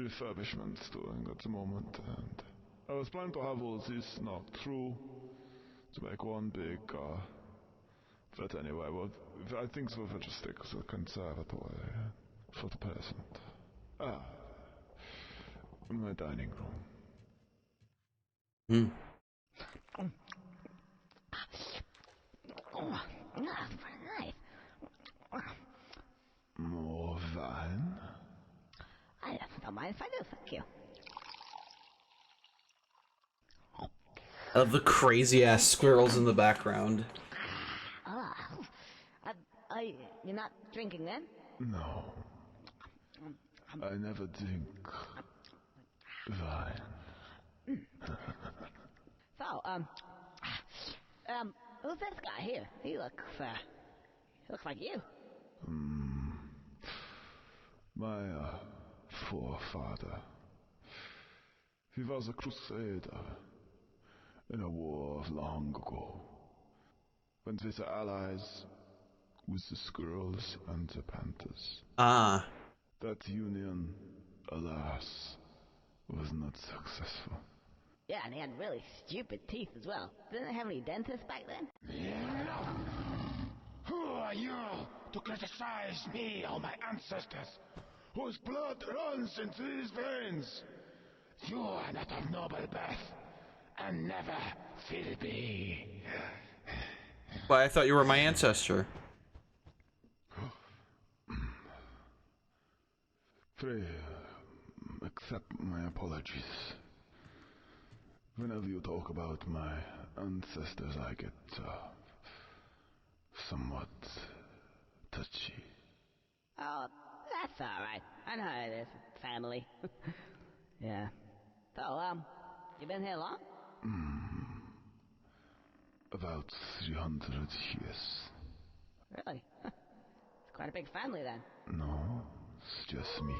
refurbishments doing at the moment, and I was planning to have all this knocked through to make one big, but anyway, well, I think we'll just stick to the conservatory for the present. My dining room. Hmm. Oh, nice. More wine? I don't mind if I do, thank you. Of the crazy ass squirrels in the background. You're not drinking then? No. I never drink wine. So, who's this guy here? He looks like you. My forefather. He was a crusader in a war of long ago, when with the allies with the squirrels and the panthers. Ah. That union, alas, was not successful. Yeah, and he had really stupid teeth as well. Didn't they have any dentists back then? Who are you to criticize me or my ancestors, whose blood runs into these veins? You are not of noble birth, and never will be. But I thought you were my ancestor. Pray, accept my apologies. Whenever you talk about my ancestors, I get, somewhat touchy. Oh, that's alright. I know how it is. Family. Yeah. So, you been here long? About 300 years. Really? It's quite a big family then. No, it's just me.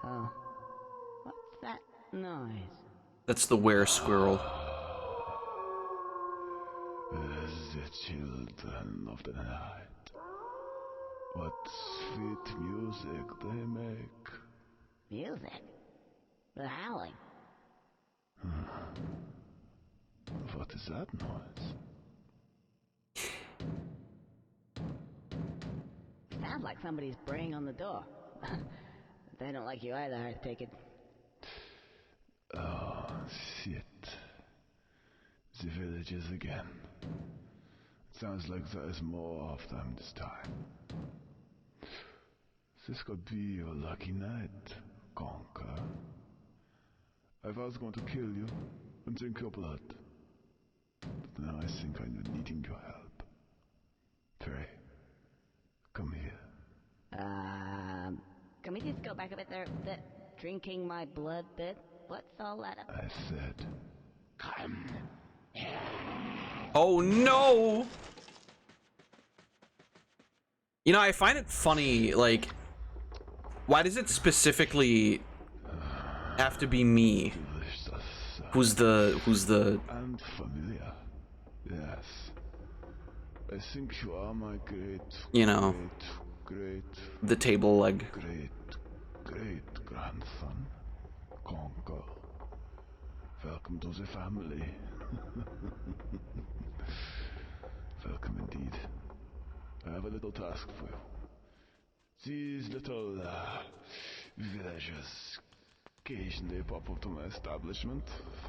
Oh. What's that noise? That's the were squirrel. The children of the night. What sweet music they make. Music? The howling. What is that noise? Sounds like somebody's banging on the door. They don't like you either, I take it. Oh, shit. The villagers again. Sounds like there is more of them this time. This could be your lucky night, Conker. I was going to kill you and drink your blood. But now I think I'm needing your help. Pray, come here. Can we just go back a bit there? That drinking my blood bit? What's all that up? I said, Come. Oh no! You know, I find it funny, like, why does it specifically have to be me? delicious. Who's the And familiar. Yes. I think you are my great, You know. great, the table leg? great grandson, Conker. Welcome to the family. Welcome indeed. I have a little task for you. These little villagers occasionally pop up to my establishment,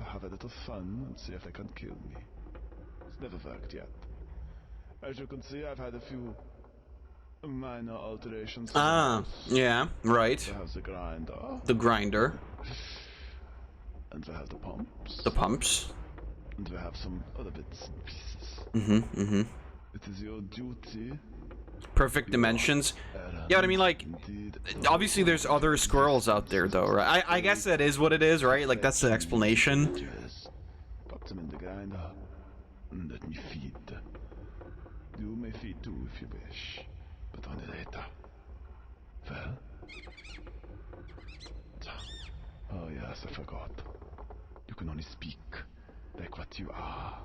have a little fun, and see if they can kill me. It's never worked yet. As you can see, I've had a few minor alterations. Ah, yeah, right. We have the grinder. The grinder. And we have the pumps. The pumps. And we have some other bits and pieces. Mm-hmm. It is your duty. Perfect dimensions. Yeah, but I mean, like, Indeed. obviously there's other squirrels out there, though, right? I guess that is what it is, right? Like, that's the explanation. Just pop them in the grinder and let me feed. You may feed too if you wish, but only later. Well? Oh yes, I forgot. You can only speak like what you are.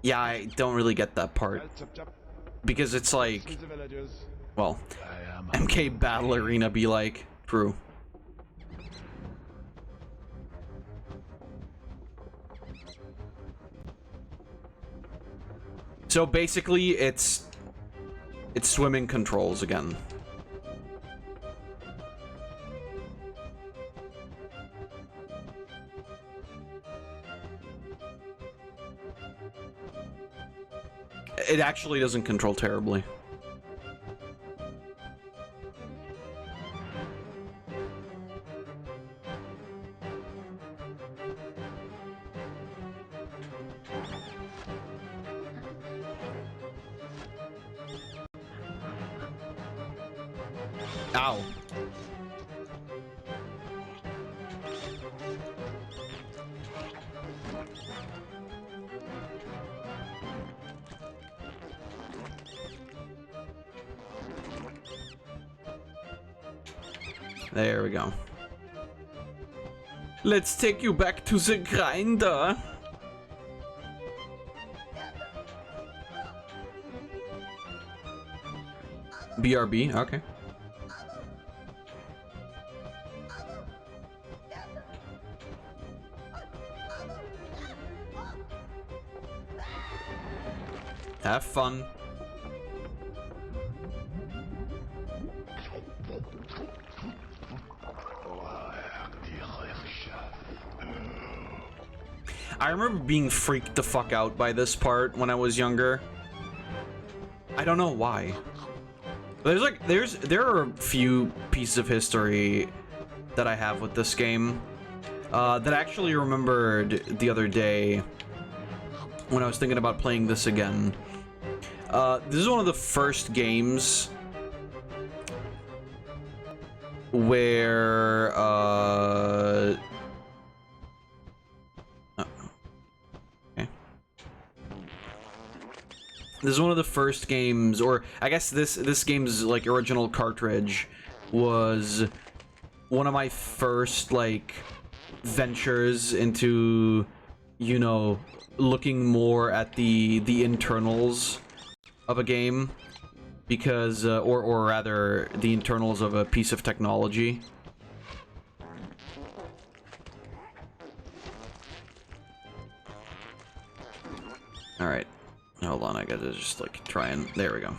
Yeah, I don't really get that part. Well, chop chop. Because it's like, Squeeze the villagers. well, I am MK Battle Arena be like. True. So basically, it's swimming controls again. It actually doesn't control terribly. Ow. There we go. Let's take you back to the grinder. BRB, okay. Have fun. I remember being freaked the fuck out by this part when I was younger. I don't know why. There are a few pieces of history that I have with this game that I actually remembered the other day when I was thinking about playing this again. This is one of the first games where this is one of the first games, or I guess this game's like original cartridge was one of my first like ventures into, you know, looking more at the internals of a game, because or rather the internals of a piece of technology. All right. Hold on, I gotta just like try and there we go.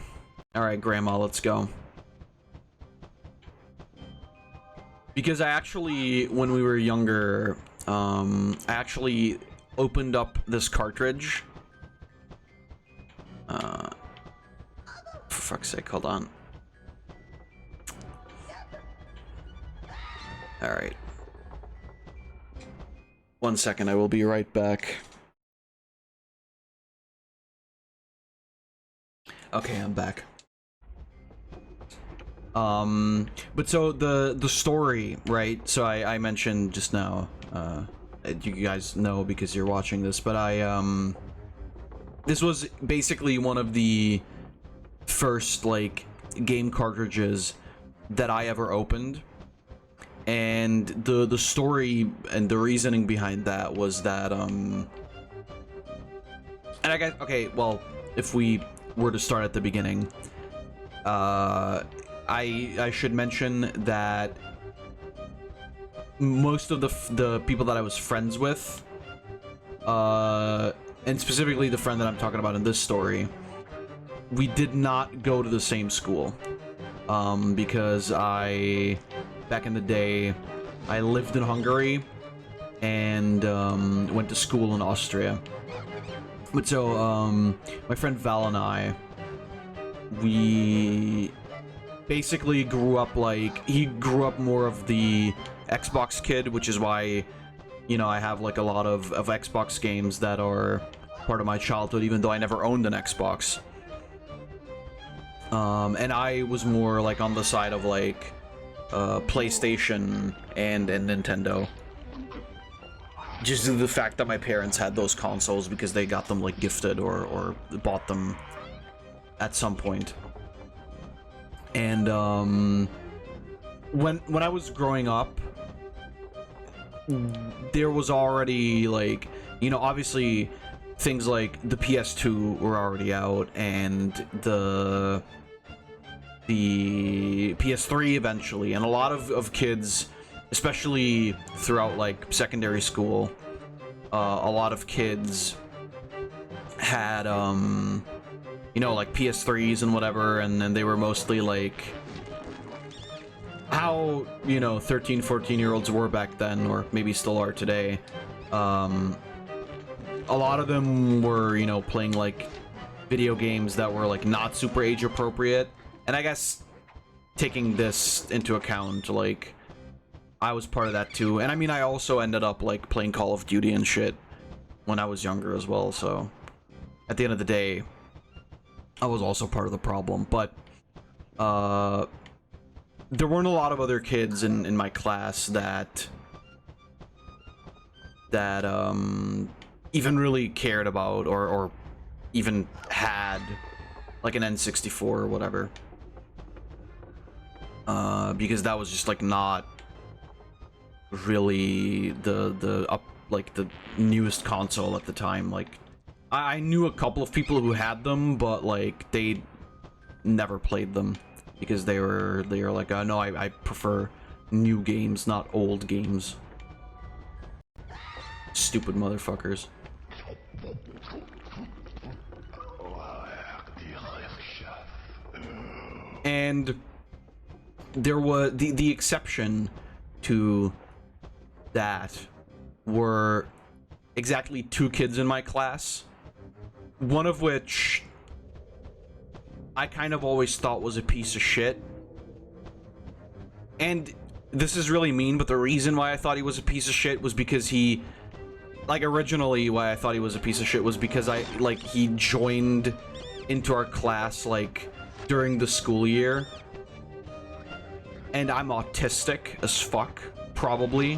All right, Grandma, let's go. Because I actually, when we were younger, I actually opened up this cartridge. For fuck's sake, hold on. All right. 1 second, I will be right back. Okay, I'm back. But so the story, right? So I mentioned just now, you guys know because you're watching this, but this was basically one of the first like game cartridges that I ever opened, and the story and the reasoning behind that was that and I guess, okay, well, if we were to start at the beginning, I should mention that most of the people that I was friends with, and specifically the friend that I'm talking about in this story, we did not go to the same school, because back in the day, I lived in Hungary and went to school in Austria. But so, my friend Val and I, we basically grew up like, he grew up more of the Xbox kid, which is why, you know, I have like a lot of Xbox games that are part of my childhood, even though I never owned an Xbox. And I was more like on the side of like, PlayStation and Nintendo. Just due to the fact that my parents had those consoles because they got them like gifted or bought them at some point. And when I was growing up, there was already like, you know, obviously things like the PS2 were already out, and the the PS3 eventually, and a lot of kids, especially throughout like secondary school, a lot of kids had you know, like PS3s and whatever, and then they were mostly like how, you know, 13, 14-year-olds were back then, or maybe still are today. A lot of them were, you know, playing like video games that were like not super age appropriate. And I guess taking this into account, like, I was part of that too. And I mean, I also ended up like playing Call of Duty and shit when I was younger as well. So at the end of the day, I was also part of the problem. But there weren't a lot of other kids in my class that even really cared about or even had like an N64 or whatever, because that was just like not really the newest console at the time. Like I knew a couple of people who had them, but like they never played them because they were like, no, I prefer new games, not old games. Stupid motherfuckers. And there was the exception to that were exactly 2 kids in my class, one of which I kind of always thought was a piece of shit. And this is really mean, but the reason why I thought he was a piece of shit was because he, like, originally why I thought he was a piece of shit was because he joined into our class like during the school year, and I'm autistic as fuck, probably,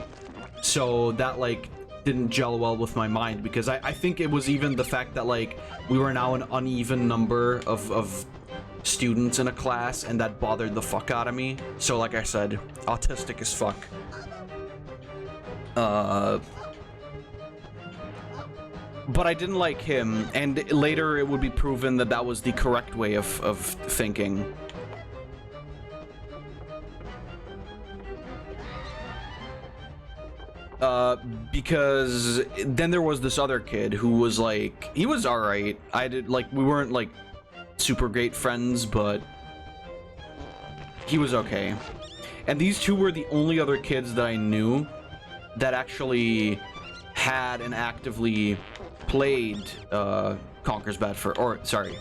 so that like didn't gel well with my mind, because I think it was even the fact that like we were now an uneven number of students in a class, and that bothered the fuck out of me. So like I said, autistic as fuck. But I didn't like him, and later it would be proven that that was the correct way of thinking. Because then there was this other kid who was like, he was alright. We weren't like super great friends, but he was okay. And these 2 were the only other kids that I knew that actually had and actively played Conker's Bad Fur, or sorry,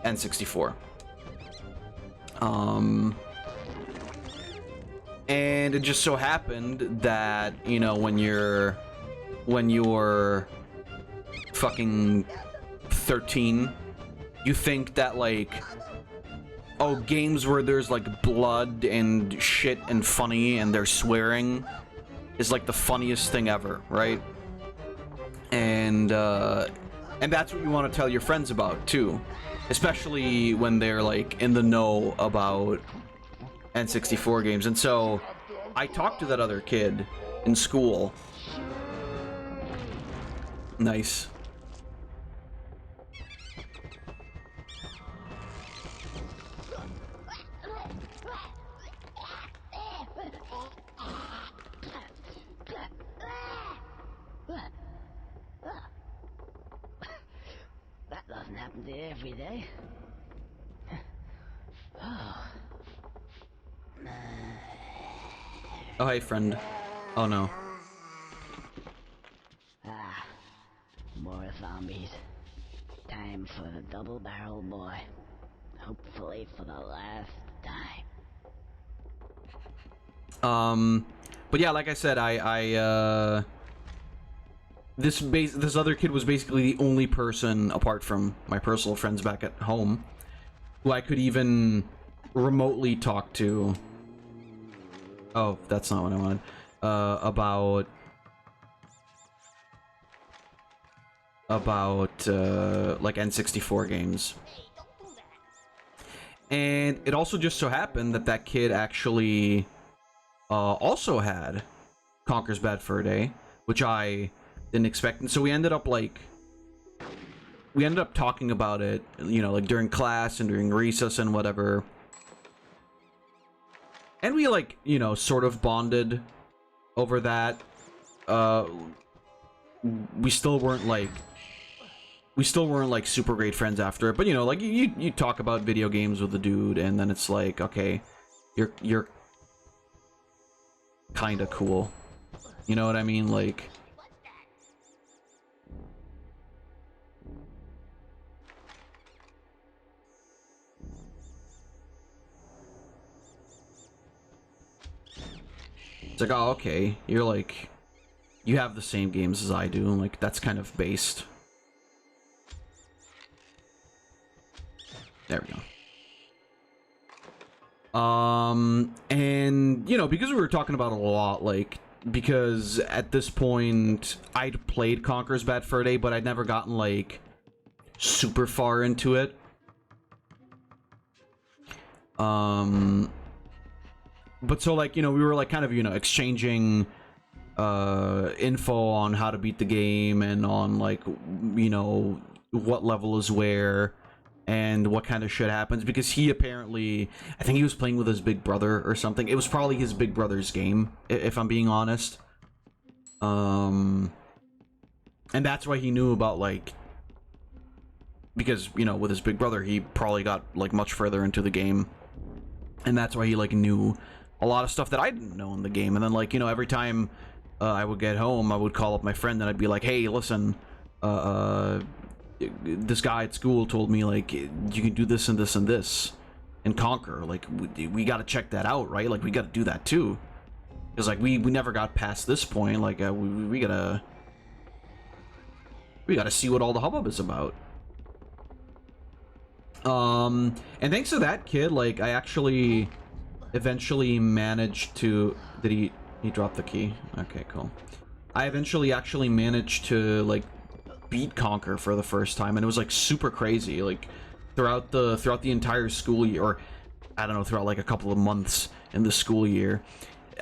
N64. And it just so happened that, you know, when you're fucking 13, you think that like, oh, games where there's like blood and shit and funny and they're swearing is like the funniest thing ever, right? And that's what you want to tell your friends about too, especially when they're like in the know about N64 games. And so I talked to that other kid in school. Nice. That doesn't happen to you every day. Oh, hey, friend. Oh, no. More zombies. Time for the double barrel boy. Hopefully for the last time. But yeah, like I said, this other kid was basically the only person, apart from my personal friends back at home, who I could even remotely talk to. Oh, that's not what I wanted. About like N64 games. And it also just so happened that that kid actually also had Conker's Bad Fur Day, which I didn't expect. And so we ended up talking about it, you know, like during class and during recess and whatever. And we, like, you know, sort of bonded over that. We still weren't like super great friends after it, but you know, like you talk about video games with the dude, and then it's like, okay, you're kind of cool, you know what I mean? Like, it's like, oh, okay, you're like, you have the same games as I do, and like that's kind of based. There we go. And you know, because we were talking about it a lot, like, because at this point I'd played Conker's Bad Fur Day, but I'd never gotten like super far into it. But so, like, you know, we were like kind of, you know, exchanging info on how to beat the game, and on like, you know, what level is where and what kind of shit happens, because he apparently, I think he was playing with his big brother or something. It was probably his big brother's game, if I'm being honest. And that's why he knew about, like, because, you know, with his big brother, he probably got like much further into the game, and that's why he like knew a lot of stuff that I didn't know in the game. And then, like, you know, every time I would get home, I would call up my friend and I'd be like, hey, listen, this guy at school told me, like, you can do this and this and this in Conker. Like, we got to check that out, right? Like, we got to do that too, because like we never got past this point. Like, we gotta see what all the hubbub is about. And thanks to that kid, like, I actually eventually managed to... Did he drop the key? Okay, cool. I eventually actually managed to, like, beat Conker for the first time, and it was like super crazy. Like, throughout the entire school year, or I don't know, throughout like a couple of months in the school year,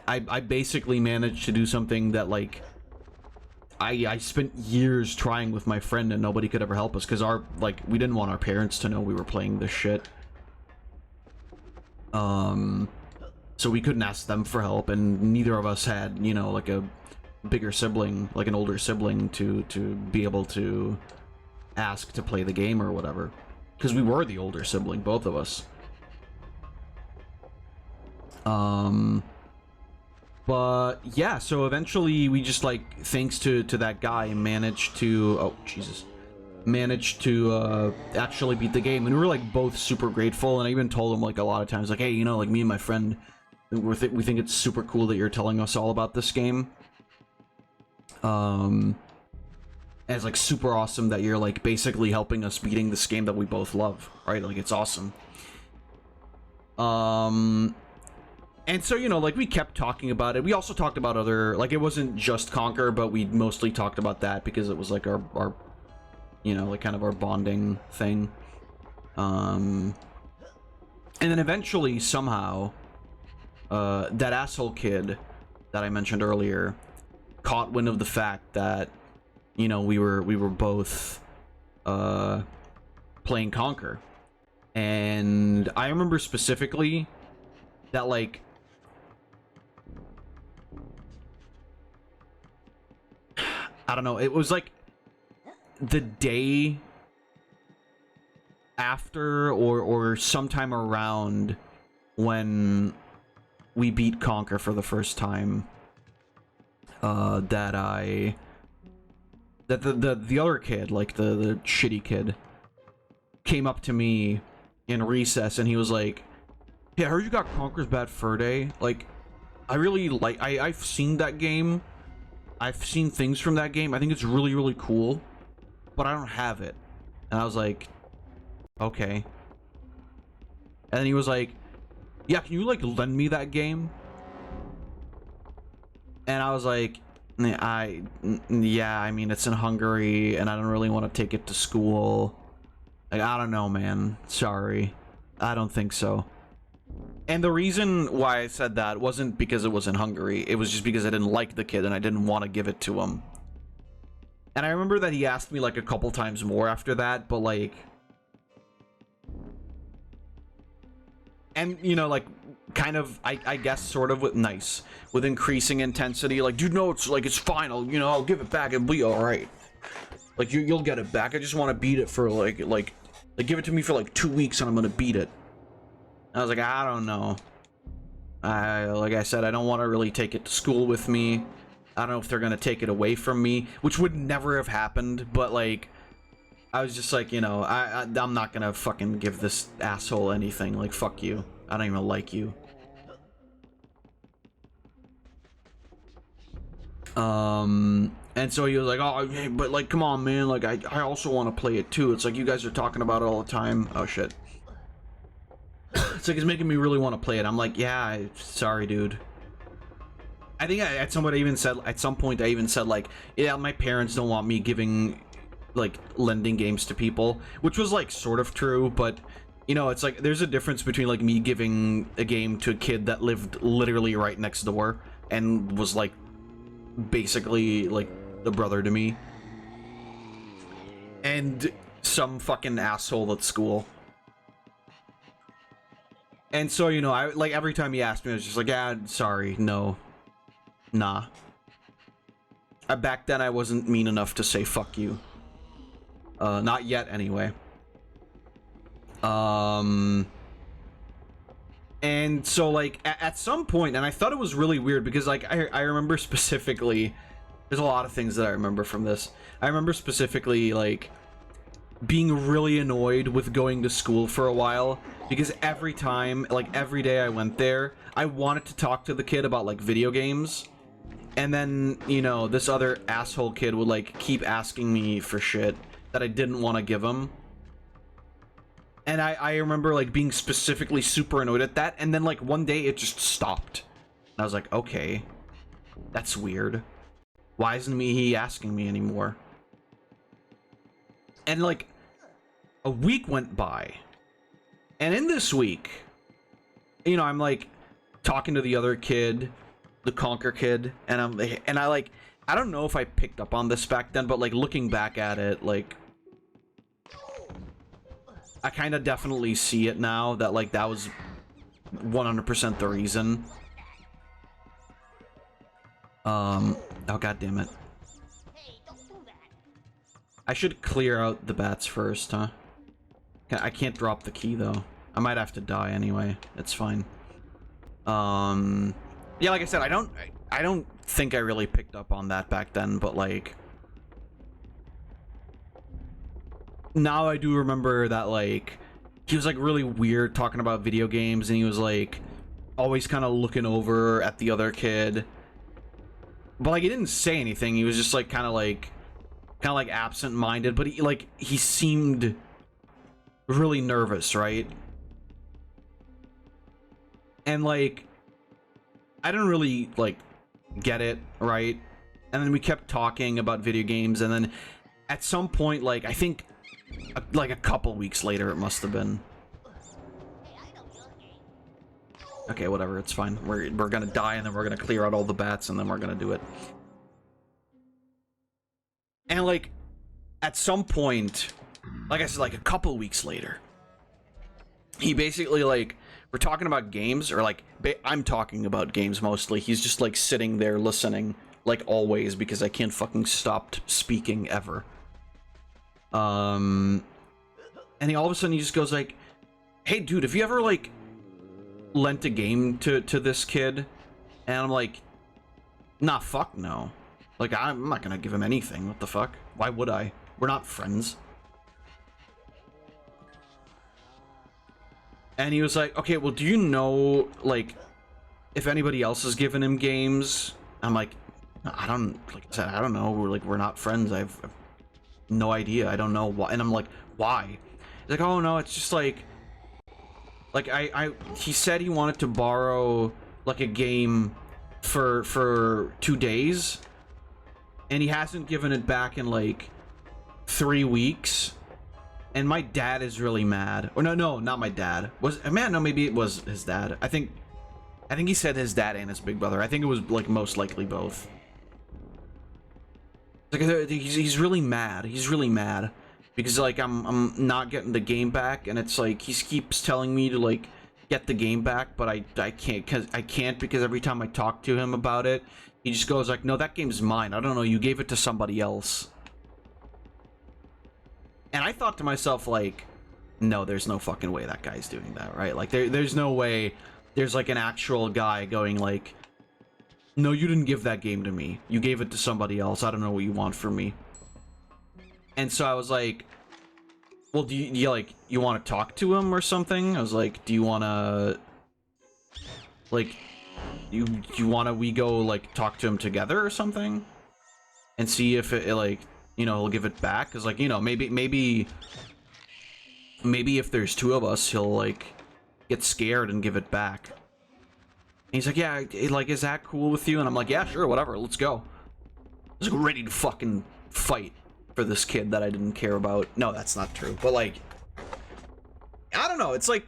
I basically managed to do something that, like, I spent years trying with my friend, and nobody could ever help us, because we didn't want our parents to know we were playing this shit. So we couldn't ask them for help, and neither of us had, you know, like a bigger sibling, like an older sibling, to be able to ask to play the game or whatever, because we were the older sibling, both of us. But yeah, so eventually we just, like, thanks to that guy, managed to, oh Jesus, managed to actually beat the game, and we were like both super grateful. And I even told him, like, a lot of times, like, hey, you know, like, me and my friend, we think it's super cool that you're telling us all about this game. And it's like super awesome that you're like basically helping us beating this game that we both love, right? Like, it's awesome. And so, you know, like, we kept talking about it. We also talked about other, like, it wasn't just Conker, but we mostly talked about that because it was like our you know, like, kind of our bonding thing. And then eventually, somehow, that asshole kid that I mentioned earlier caught wind of the fact that, you know, we were both playing Conker. And I remember specifically that, like, I don't know, it was like the day after or sometime around when we beat Conker for the first time, that the other kid, like the shitty kid, came up to me in recess, and he was like, "Hey, I heard you got Conker's Bad Fur Day. Like, I really like. I've seen that game. I've seen things from that game. I think it's really, really cool, but I don't have it." And I was like, "Okay." And then he was like, "Yeah, can you, like, lend me that game?" And I was like, yeah, I mean, it's in Hungary, and I don't really want to take it to school. Like, I don't know, man. Sorry. I don't think so. And the reason why I said that wasn't because it was in Hungary. It was just because I didn't like the kid, and I didn't want to give it to him. And I remember that he asked me, like, a couple times more after that, but, like... And, you know, like, kind of, I guess, sort of with with increasing intensity. Like, dude, no, it's like, it's fine. I'll give it back. It'll be all right. Like, you'll get it back. I just want to beat it for like, give it to me for like 2 weeks and I'm gonna beat it. I was like, I don't know. Like I said, I don't want to really take it to school with me. I don't know if they're gonna take it away from me, which would never have happened. But like, I was just like, I'm not gonna fucking give this asshole anything. Like, fuck you. I don't even like you. And so he was like, oh, hey, but like, come on, man. Like, I also want to play it too. It's like, you guys are talking about it all the time. Oh shit. It's like, it's making me really want to play it. I'm like, yeah, sorry, dude. I think at some point I even said like, yeah, my parents don't want me lending games to people, which was like sort of true, but it's like, there's a difference between like me giving a game to a kid that lived literally right next door and was like basically like the brother to me, and some fucking asshole at school. And so, I like, every time he asked me, I was just like, yeah, sorry, no, nah. Back then I wasn't mean enough to say fuck you. Not yet anyway. And so like at some point, and I thought it was really weird because like I remember specifically, there's a lot of things that I remember from this. I remember specifically like being really annoyed with going to school for a while because every time, like every day I went there, I wanted to talk to the kid about like video games, and then this other asshole kid would like keep asking me for shit that I didn't want to give him. And I remember like being specifically super annoyed at that, and then like one day it just stopped. And I was like, okay, that's weird. Why isn't he asking me anymore? And like a week went by, and in this week, I'm like talking to the other kid, the Conker kid, and I don't know if I picked up on this back then, but like looking back at it, like I kind of definitely see it now that like that was 100% the reason. Oh god damn it. I should clear out the bats first, huh? I can't drop the key though. I might have to die anyway. It's fine. Yeah, like I said, I don't think I really picked up on that back then, but like now I do remember that like he was like really weird talking about video games, and he was like always kind of looking over at the other kid, but like he didn't say anything. He was just like kind of like absent-minded, but he seemed really nervous, right? And like I didn't really like get it, right? And then we kept talking about video games, and then at some point, like I think like a couple weeks later it must have been. Okay, whatever, it's fine. We're gonna die, and then we're gonna clear out all the bats, and then we're gonna do it. And like at some point, like I said, like a couple weeks later, he basically like, we're talking about games, or like I'm talking about games mostly. He's just like sitting there listening, like always, because I can't fucking stop speaking ever. And he all of a sudden he just goes like, hey dude, have you ever like lent a game to this kid? And I'm like, nah, fuck no. Like I'm not gonna give him anything. What the fuck? Why would I? We're not friends. And he was like, okay, well, do you know like if anybody else has given him games? I'm like, I don't, like I said, I don't know. We're not friends. I've no idea. I don't know why. And I'm like, why? He's like, oh no, it's just like he said he wanted to borrow like a game for 2 days, and he hasn't given it back in like 3 weeks, and my dad is really mad. Or no, not my dad. No, maybe it was his dad. I think he said his dad and his big brother. I think it was like most likely both. Like he's really mad. He's really mad because like I'm not getting the game back, and it's like he keeps telling me to like get the game back, but I can't because every time I talk to him about it, he just goes like, no, that game's mine. I don't know, you gave it to somebody else. And I thought to myself, like, no, there's no fucking way that guy's doing that, right? Like, there's no way there's, like, an actual guy going, like, no, you didn't give that game to me. You gave it to somebody else. I don't know what you want from me. And so I was like, well, do you like, you want to talk to him or something? I was like, do you want to, like, you want to, we go, like, talk to him together or something? And see if it, like, you know, he'll give it back? Because, like, you know, maybe if there's two of us, he'll, like, get scared and give it back. And he's like, yeah, like, is that cool with you? And I'm like, yeah, sure, whatever, let's go. I was like, ready to fucking fight for this kid that I didn't care about. No, that's not true. But, like, I don't know. It's like,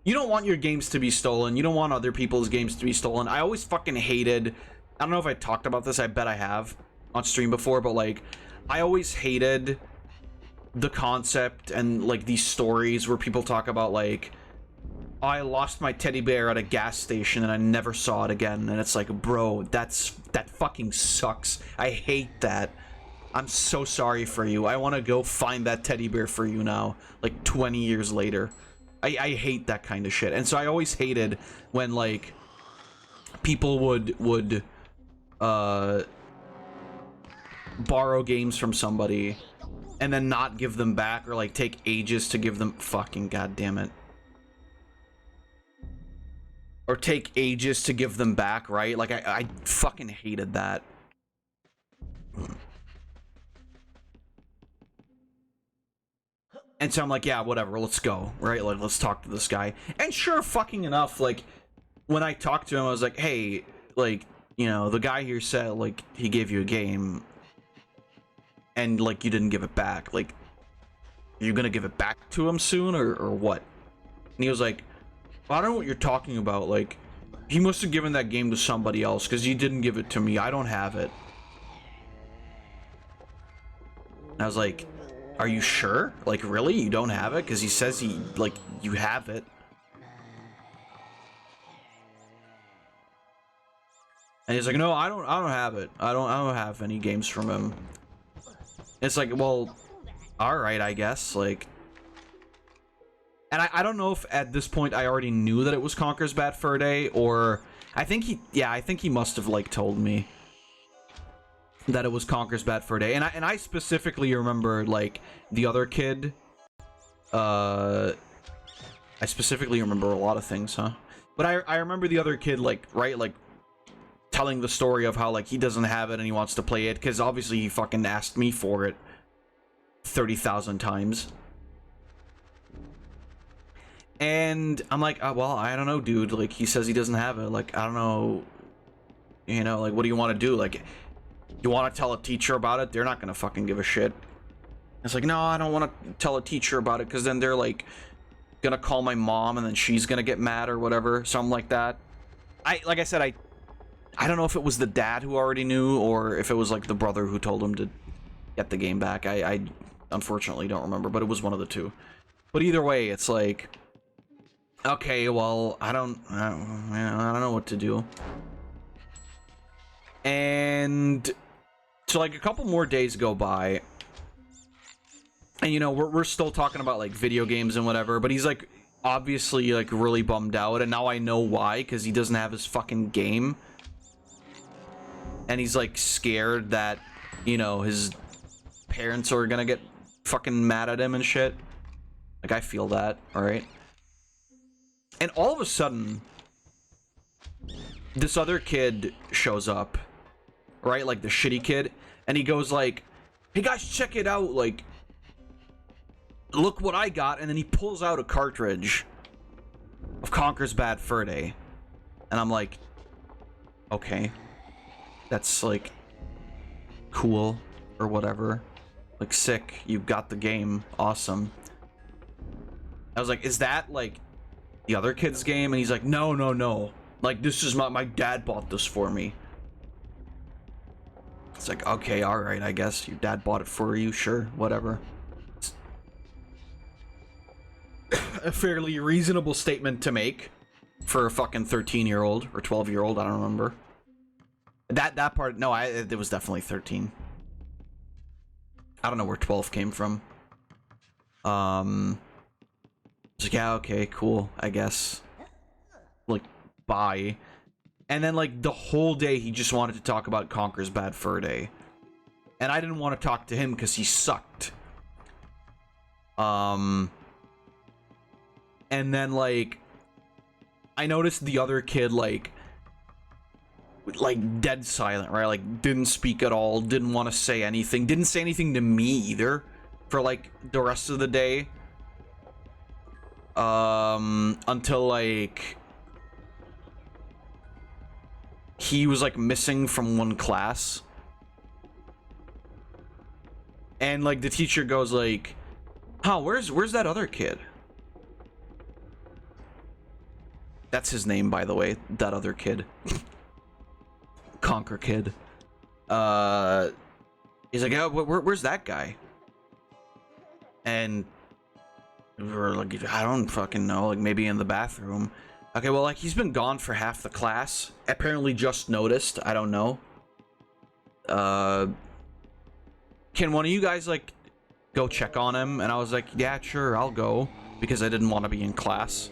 you don't want your games to be stolen. You don't want other people's games to be stolen. I always fucking hated, I don't know if I talked about this. I bet I have on stream before, but, like, I always hated the concept and, like, these stories where people talk about, like, oh, I lost my teddy bear at a gas station and I never saw it again. And it's like, bro, that fucking sucks. I hate that. I'm so sorry for you. I want to go find that teddy bear for you now, like 20 years later. I hate that kind of shit. And so I always hated when, like, people would borrow games from somebody and then not give them back, or, like, take ages to give them, fucking goddamn it. Or take ages to give them back, right? Like, I fucking hated that. And so I'm like, yeah, whatever, let's go, right? Like, let's talk to this guy. And sure fucking enough, like, when I talked to him, I was like, hey, like, you know, the guy here said, like, he gave you a game and, like, you didn't give it back. Like, are you gonna give it back to him soon, or what? And he was like, I don't know what you're talking about. Like, he must have given that game to somebody else because he didn't give it to me. I don't have it. And I was like, are you sure? Like, really? You don't have it? Because he says he, like, you have it. And he's like, no, I don't have it. I don't have any games from him. It's like, well, all right, I guess. Like, and I don't know if at this point I already knew that it was Conker's Bad Fur Day, or I think he must have, like, told me that it was Conker's Bad Fur Day. And I specifically remember, like, the other kid. I specifically remember a lot of things, huh? But I remember the other kid, like, right, like, telling the story of how, like, he doesn't have it and he wants to play it because obviously he fucking asked me for it 30,000 times. And I'm like, oh, well, I don't know, dude. Like, he says he doesn't have it. Like, I don't know. You know, like, what do you want to do? Like, you want to tell a teacher about it? They're not going to fucking give a shit. It's like, no, I don't want to tell a teacher about it because then they're, like, going to call my mom and then she's going to get mad or whatever. Something like that. Like I said, I don't know if it was the dad who already knew or if it was, like, the brother who told him to get the game back. I unfortunately don't remember, but it was one of the two. But either way, it's like, okay, well, I don't know what to do. And so, like, a couple more days go by, and, you know, we're still talking about, like, video games and whatever, but he's, like, obviously, like, really bummed out, and now I know why, because he doesn't have his fucking game. And he's, like, scared that, you know, his parents are gonna get fucking mad at him and shit. Like, I feel that, alright? And all of a sudden, this other kid shows up, right? Like, the shitty kid. And he goes like, hey guys, check it out. Like, look what I got. And then he pulls out a cartridge of Conker's Bad Fur Day. And I'm like, okay. That's, like, cool or whatever. Like, sick. You got the game. Awesome. I was like, is that, like, the other kid's game? And he's like, no, no, no. Like, this is my dad bought this for me. It's like, okay, alright, I guess. Your dad bought it for you, sure, whatever. a fairly reasonable statement to make for a fucking 13-year-old or 12-year-old. I don't remember. That part. No, it was definitely 13. I don't know where 12 came from. It's like, yeah, okay, cool, I guess. Like, bye. And then, like, the whole day he just wanted to talk about Conker's bad fur day. And I didn't want to talk to him because he sucked. And then, like, I noticed the other kid, like dead silent, right? Like, didn't speak at all, didn't want to say anything, didn't say anything to me either for, like, the rest of the day. Until, like, he was, like, missing from one class. And, like, the teacher goes, like, huh, where's that other kid? That's his name, by the way, that other kid. Conker kid. He's like, oh, where's that guy? And we're like, I don't fucking know, like, maybe in the bathroom. Okay, well, like, he's been gone for half the class. Apparently just noticed, I don't know. Can one of you guys, like, go check on him? And I was like, yeah, sure, I'll go, because I didn't want to be in class.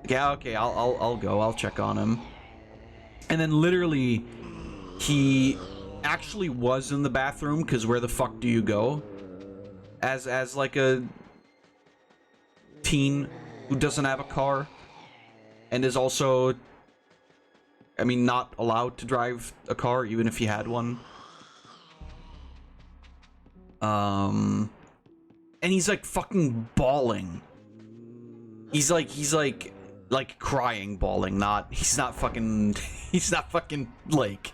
Yeah, okay, I'll go, I'll check on him. And then literally, he actually was in the bathroom, because where the fuck do you go? As like a teen who doesn't have a car, and is also, I mean, not allowed to drive a car, even if he had one. And he's like fucking bawling. He's like crying, bawling, he's not fucking like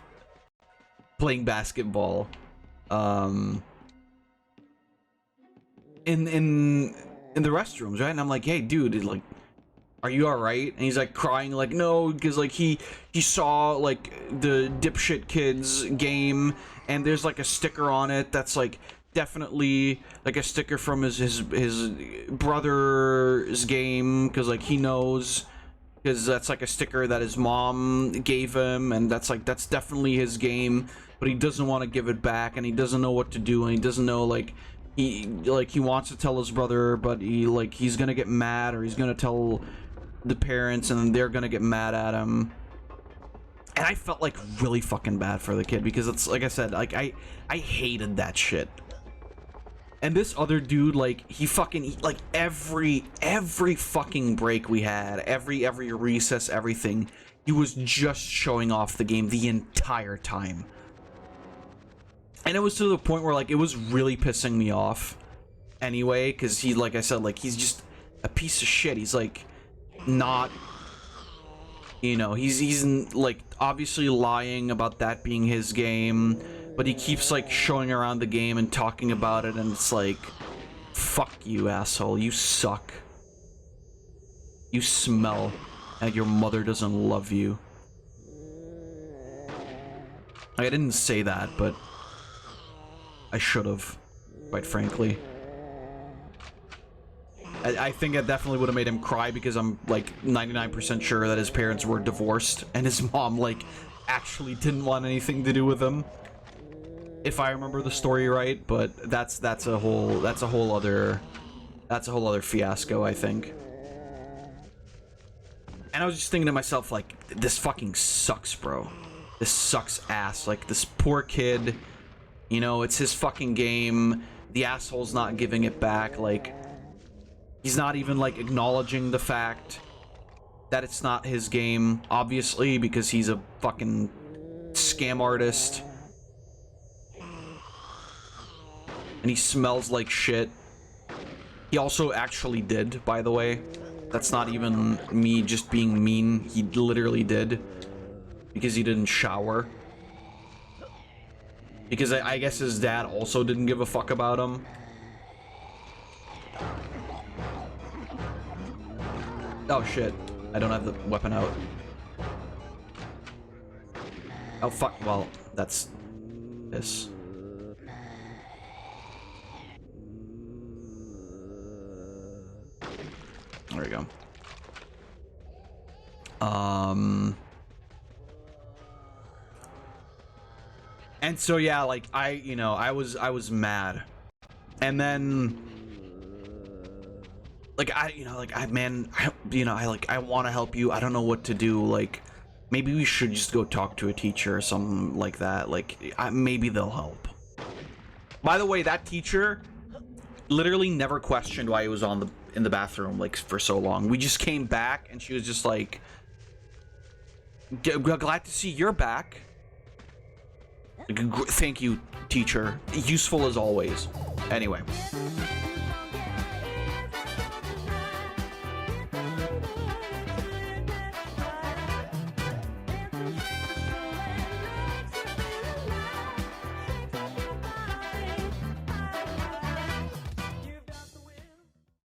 playing basketball. In the restrooms, right? And I'm like, hey dude, like, are you alright? And he's like crying, like, no, because like he saw like the dipshit kids game, and there's like a sticker on it that's like definitely like a sticker from his brother's game, because like he knows, because that's like a sticker that his mom gave him, and that's definitely his game, but he doesn't want to give it back, and he doesn't know what to do, and he doesn't know, like, he wants to tell his brother, but he's gonna get mad, or he's gonna tell the parents, and then they're gonna get mad at him. And I felt like really fucking bad for the kid, because it's like I said, like I hated that shit. And this other dude, like, he fucking, like, every fucking break we had, every recess, everything, he was just showing off the game the entire time. And it was to the point where, like, it was really pissing me off anyway, because he, like I said, like, he's just a piece of shit. He's, like, not, you know, he's like, obviously lying about that being his game, but he keeps, like, showing around the game and talking about it, and it's like, fuck you, asshole, you suck. You smell, and your mother doesn't love you. I didn't say that, but I should have, quite frankly. I think it definitely would have made him cry, because I'm, like, 99% sure that his parents were divorced, and his mom, like, actually didn't want anything to do with him. If I remember the story right, but that's a whole other fiasco, I think. And I was just thinking to myself, like, this fucking sucks, bro. This sucks ass. Like, this poor kid, you know, it's his fucking game. The asshole's not giving it back. Like, he's not even, like, acknowledging the fact that it's not his game, obviously, because he's a fucking scam artist. And he smells like shit. He also actually did, by the way. That's not even me just being mean. He literally did. Because he didn't shower. Because I guess his dad also didn't give a fuck about him. Oh shit. I don't have the weapon out. Oh fuck, well, that's this. There we go. And so yeah, like I was mad, and then like I want to help you. I don't know what to do. Like maybe we should just go talk to a teacher or something like that. Like maybe they'll help. By the way, that teacher literally never questioned why he was in the bathroom like for so long. We just came back and she was just like, glad to see you're back. Thank you, teacher. Useful as always. Anyway.